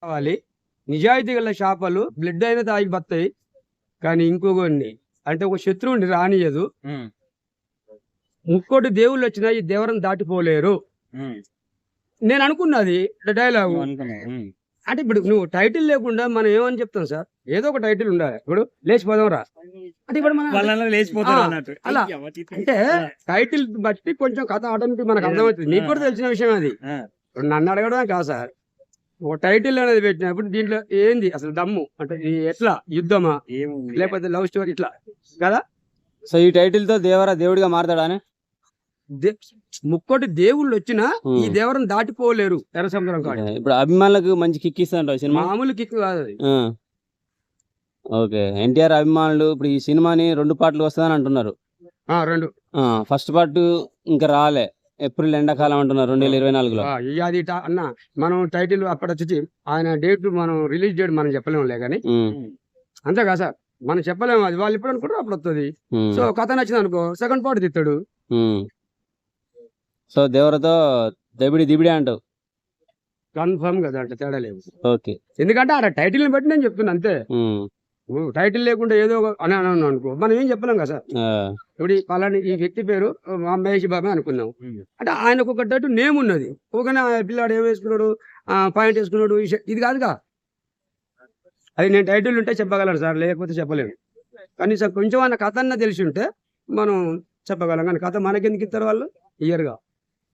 కావాలి. నిజాయితీ గల చేపలు బ్లడ్ అయినా తాగి బతాయి, కానీ ఇంకొకటి అంటే ఒక శత్రువుని రానియదు. ముక్కోటి దేవుళ్ళు వచ్చినా ఈ దేవరం దాటిపోలేరు. నేను అనుకున్నది డైలాగు. అంటే ఇప్పుడు నువ్వు టైటిల్ లేకుండా మనం ఏమని చెప్తాం సార్? ఏదో ఒక టైటిల్ ఉండాలి. ఇప్పుడు లేచిపోదాం రా అంటే ఇప్పుడు మనం అలా అంటే టైటిల్ బట్టి కొంచెం కథ ఆటోమేటిక్ మనకు అర్థమవుతుంది. నీకు కూడా తెలిసిన విషయం అది. ఇప్పుడు నన్ను అడగడం కాదు సార్, ఒక టైటిల్ అనేది పెట్టినప్పుడు దీంట్లో ఏంది అసలు దమ్ము అంటే ఎట్లా యుద్ధమా లేకపోతే లవ్ స్టోరీ ఇట్లా కదా. సో ఈ టైటిల్ తో దేవరా దేవుడిగా మారతాడా? ముక్కోటి దేవుళ్ళు వచ్చినా ఈ దేవరం దాటిపోలేరు ఎర్ర సముద్రం కాదు. ఇప్పుడు అభిమానులకు మంచి కిక్ ఇస్తా సినిమా, మామూలు కిక్ కాదు అది. ఓకే, ఎన్టీఆర్ అభిమానులు ఇప్పుడు ఈ సినిమాని 2 పార్ట్లు వస్తుందని అంటున్నారు. 2 ఫస్ట్ పార్ట్ ఇంకా రాలే, ఏప్రిల్ ఎండాకాలం అంటున్నారు 2024లో. అది అన్న మనం టైటిల్ అప్పుడు వచ్చి ఆయన డేట్ మనం రిలీజ్ డేట్ మనం చెప్పలేములే కానీ అంతే కదా సార్, మనం చెప్పలేము. అది వాళ్ళు ఎప్పుడు అనుకుంటారు అప్పుడు వస్తుంది. సో కథ నచ్చింది అనుకో సెకండ్ పార్ట్ తిత్తాడు. సో దేవరతో దిబిడి అంటావు కన్ఫర్మ్ కదా, అంటే తేడా లేదు. ఓకే, ఎందుకంటే ఆ టైటిల్ ని బట్టి నేను చెప్తున్నా అంతే. టైటిల్ లేకుండా ఏదో అని అన్నాను అనుకో మనం ఏం చెప్పలేం కదా సార్. ఇప్పుడు పలాని ఈ వ్యక్తి పేరు మహేష్ బాబు అనుకున్నాం అంటే ఆయనకు ఒక టైటిల్ నేమ్ ఉన్నది. ఓకేనా, పిల్లాడు ఏం వేసుకున్నాడు, పాయింట్ వేసుకున్నాడు, ఇది కాదుగా. అది నేను టైటిల్ ఉంటే చెప్పగలను సార్, లేకపోతే చెప్పలేను. కనీసం కొంచెం అన్న కథ అన్న తెలిసి ఉంటే మనం చెప్పగలం, కానీ కథ మనకెందుకు ఇస్తారు వాళ్ళు ఇయర్గా.